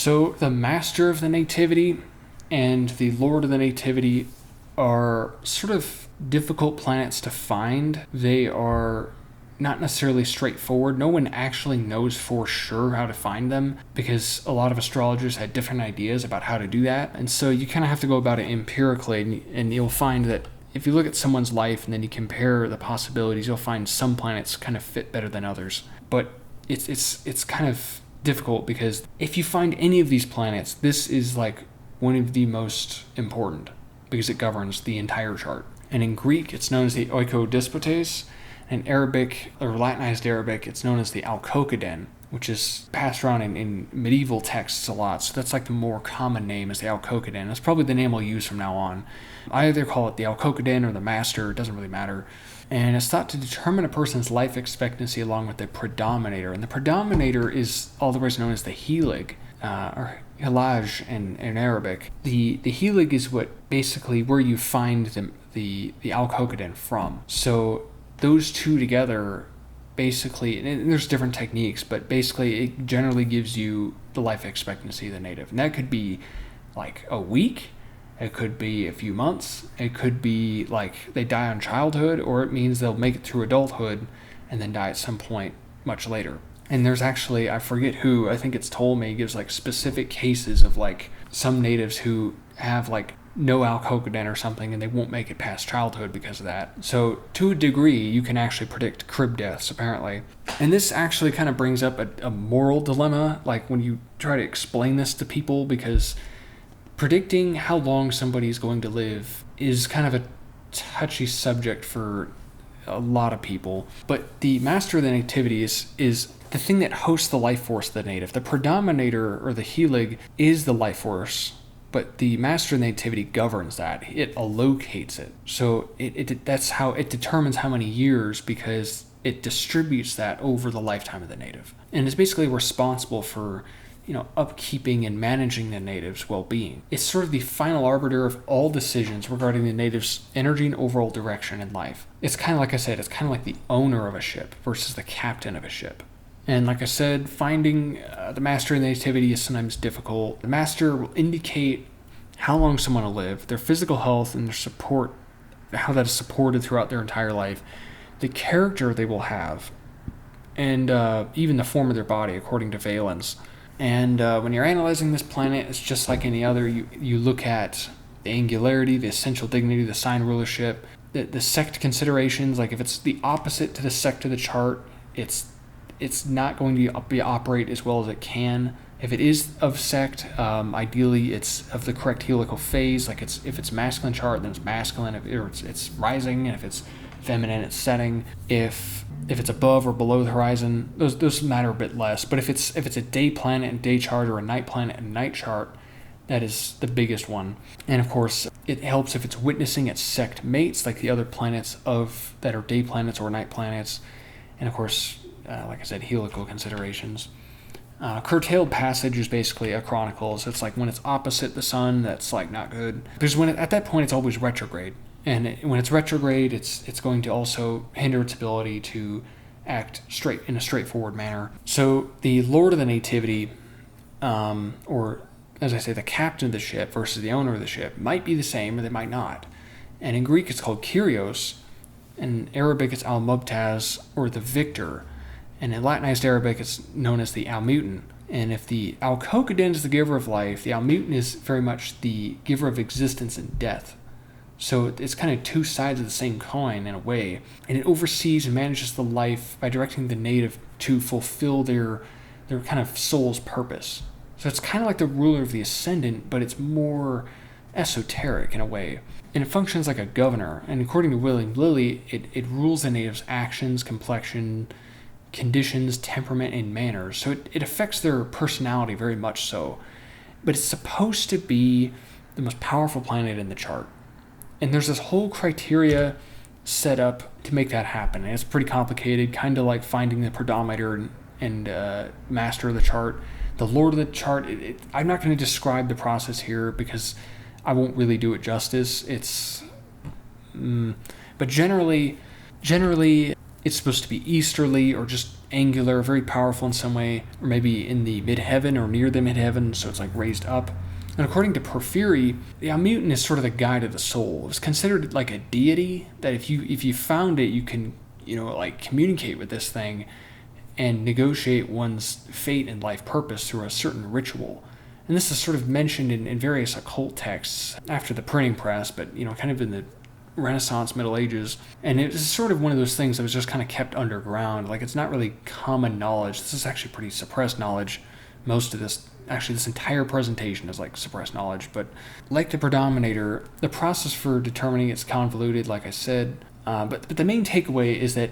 So the Master of the Nativity and the Lord of the Nativity are sort of difficult planets to find. They are not necessarily straightforward. No one actually knows for sure how to find them because a lot of astrologers had different ideas about how to do that. And so you kind of have to go about it empirically, and you'll find that if you look at someone's life and then you compare the possibilities, you'll find some planets kind of fit better than others. But it's kind of difficult because if you find any of these planets, this is like one of the most important because it governs the entire chart. And in Greek, it's known as the oikodespotes. In Arabic, or Latinized Arabic, it's known as the Alcocoden, which is passed around in medieval texts a lot. So that's like the more common name is the Alcocoden. That's probably the name I'll use from now on. I either call it the Alcocoden or the Master. It doesn't really matter. And it's thought to determine a person's life expectancy along with the predominator. And the predominator is otherwise known as the helig, or hilaj in Arabic. The helig is what basically where you find the Alcocoden from. So those two together basically, and there's different techniques, but basically it generally gives you the life expectancy of the native. And that could be like a week, it could be a few months, it could be like they die on childhood, or it means they'll make it through adulthood and then die at some point much later. And there's actually, I forget who, I think it's Ptolemy, gives like specific cases of like some natives who have like no Alcocoden or something, and they won't make it past childhood because of that. So to a degree, you can actually predict crib deaths, apparently. And this actually kind of brings up a moral dilemma, like when you try to explain this to people, because predicting how long somebody is going to live is kind of a touchy subject for a lot of people. But the Master of the Nativity is the thing that hosts the life force of the native. The predominator, or the helig, is the life force, but the Master of the Nativity governs that. It allocates it. So that's how it determines how many years, because it distributes that over the lifetime of the native. And it's basically responsible for, upkeeping and managing the native's well-being. It's sort of the final arbiter of all decisions regarding the native's energy and overall direction in life. It's kind of like I said, it's kind of like the owner of a ship versus the captain of a ship. And like I said, finding the Master of the Nativity is sometimes difficult. The Master will indicate how long someone will live, their physical health, and their support, how that is supported throughout their entire life, the character they will have, and even the form of their body according to valence. And when you're analyzing this planet, it's just like any other. You look at the angularity, the essential dignity, the sign rulership, the sect considerations. Like if it's the opposite to the sect of the chart, it's not going to operate as well as it can. If it is of sect, ideally it's of the correct helical phase. Like if it's masculine chart, then it's masculine. If it's rising, and if it's feminine, it's setting. If it's above or below the horizon, those matter a bit less. But if it's a day planet and day chart, or a night planet and night chart, that is the biggest one. And of course, it helps if it's witnessing its sect mates, like the other planets that are day planets or night planets. And of course, like I said, helical considerations. Curtailed passage is basically a chronicle. So it's like when it's opposite the sun, that's like not good. Because at that point, it's always retrograde. And when it's retrograde, it's going to also hinder its ability to act in a straightforward manner. So the Lord of the Nativity, or as I say, the captain of the ship versus the owner of the ship, might be the same, or they might not. And in Greek, it's called Kyrios. In Arabic, it's Al-Mubtaz, or the victor. And in Latinized Arabic, it's known as the Almutin. And if the Alcocoden is the giver of life, the Almutin is very much the giver of existence and death. So it's kind of two sides of the same coin in a way. And it oversees and manages the life by directing the native to fulfill their kind of soul's purpose. So it's kind of like the ruler of the ascendant, but it's more esoteric in a way. And it functions like a governor. And according to William Lilly, it rules the native's actions, complexion, conditions, temperament, and manners. So it affects their personality very much so. But it's supposed to be the most powerful planet in the chart. And there's this whole criteria set up to make that happen. And it's pretty complicated, kind of like finding the predominator and master of the chart. The Lord of the chart, I'm not going to describe the process here because I won't really do it justice. But generally, it's supposed to be easterly or just angular, very powerful in some way, or maybe in the midheaven or near the midheaven, so it's like raised up. And according to Porphyry, the Almuten is sort of the guide of the soul. It was considered like a deity that if you found it, you can, like communicate with this thing and negotiate one's fate and life purpose through a certain ritual. And this is sort of mentioned in various occult texts after the printing press, but, kind of in the Renaissance, Middle Ages. And it was sort of one of those things that was just kind of kept underground. Like, it's not really common knowledge. This is actually pretty suppressed knowledge. Most of this, actually this entire presentation is like suppressed knowledge. But like the predominator, the process for determining it's convoluted, like I said. But the main takeaway is that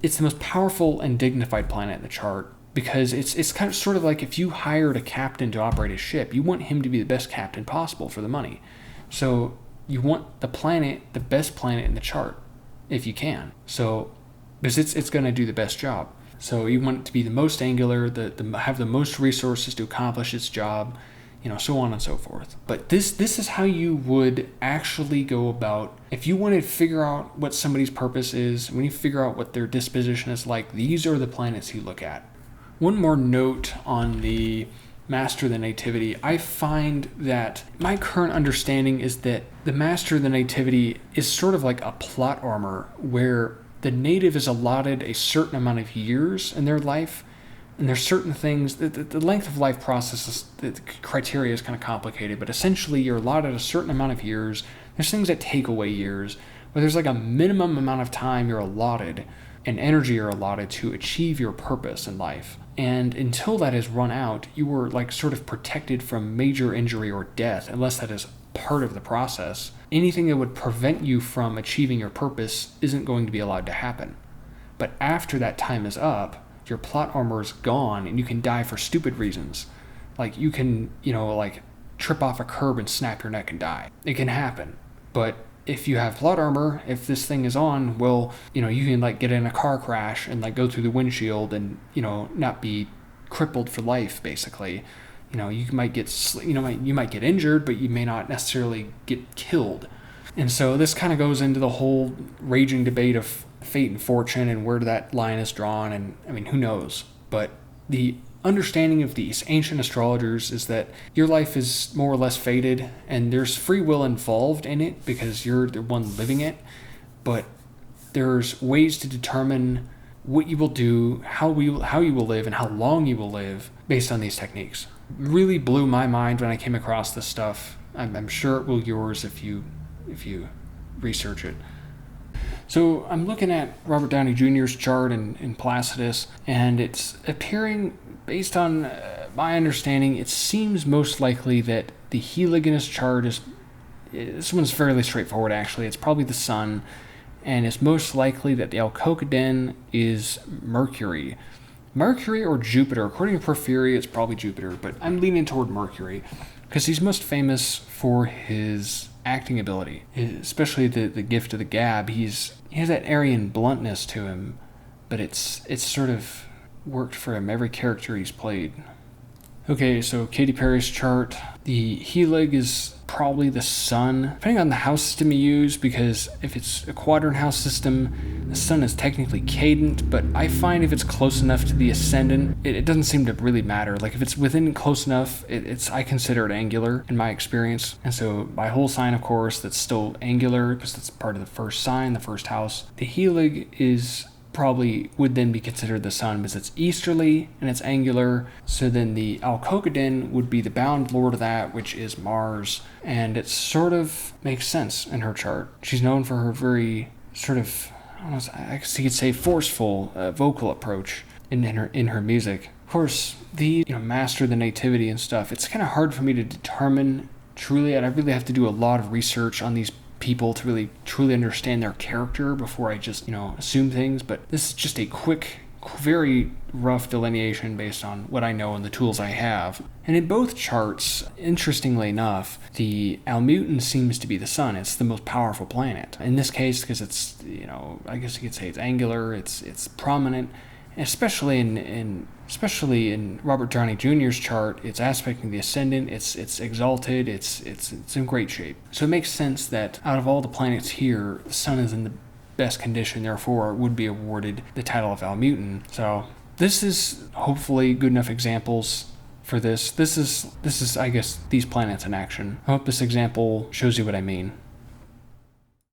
it's the most powerful and dignified planet in the chart, because it's kind of sort of like if you hired a captain to operate a ship, you want him to be the best captain possible for the money. So you want the best planet in the chart, if you can. So, because it's going to do the best job. So you want it to be the most angular, have the most resources to accomplish its job, so on and so forth. But this is how you would actually go about, if you wanted to figure out what somebody's purpose is, when you figure out what their disposition is like, these are the planets you look at. One more note on the Master of the Nativity. I find that my current understanding is that the Master of the Nativity is sort of like a plot armor where the native is allotted a certain amount of years in their life, and there's certain things, the length of life process, the criteria is kind of complicated, but essentially you're allotted a certain amount of years. There's things that take away years, but there's like a minimum amount of time you're allotted and energy you're allotted to achieve your purpose in life. And until that is run out, you are like sort of protected from major injury or death, unless that is part of the process. Anything that would prevent you from achieving your purpose isn't going to be allowed to happen. But after that time is up, your plot armor is gone and you can die for stupid reasons. Like you can, like trip off a curb and snap your neck and die. It can happen. But if you have plot armor, if this thing is on, well, you can like get in a car crash and like go through the windshield and, not be crippled for life, basically. You might get, you might get injured, but you may not necessarily get killed. And so this kind of goes into the whole raging debate of fate and fortune and where that line is drawn. And I mean, who knows? But the understanding of these ancient astrologers is that your life is more or less fated, and there's free will involved in it because you're the one living it. But there's ways to determine what you will do, how you will live, and how long you will live based on these techniques. Really blew my mind when I came across this stuff. I'm sure it will yours if you research it. So I'm looking at Robert Downey Jr.'s chart in Placidus, and it's appearing, based on my understanding, it seems most likely that the helig in his chart this one's fairly straightforward actually. It's probably the sun, and it's most likely that the Alcocaden is Mercury. Mercury or Jupiter. According to Porphyry, it's probably Jupiter, but I'm leaning toward Mercury because he's most famous for his acting ability, especially the gift of the gab. He has that Aryan bluntness to him, but it's sort of worked for him, every character he's played. Okay, so Katy Perry's chart. The helig is probably the sun, depending on the house system you use, because if it's a quadrant house system, the sun is technically cadent, but I find if it's close enough to the ascendant, it doesn't seem to really matter. Like if it's within close enough, I consider it angular in my experience. And so my whole sign, of course, that's still angular because it's part of the first sign, the first house. The helig probably would then be considered the sun because it's easterly and it's angular. So then the Alcocaden would be the bound lord of that, which is Mars. And it sort of makes sense in her chart. She's known for her very sort of, I guess you could say forceful vocal approach in her music. Of course, the Master of the Nativity and stuff, it's kind of hard for me to determine truly, and I really have to do a lot of research on these people to really truly understand their character before I just assume things. But this is just a quick, very rough delineation based on what I know and the tools I have. And in both charts, interestingly enough, the Almuten seems to be the sun. It's the most powerful planet in this case because it's I guess you could say it's angular, it's prominent, especially in Robert Downey Jr.'s chart. It's aspecting the ascendant, it's exalted, it's in great shape. So it makes sense that out of all the planets here, the sun is in the best condition, therefore would be awarded the title of Almuten. So this is hopefully good enough examples for this. This is, I guess, these planets in action. I hope this example shows you what I mean.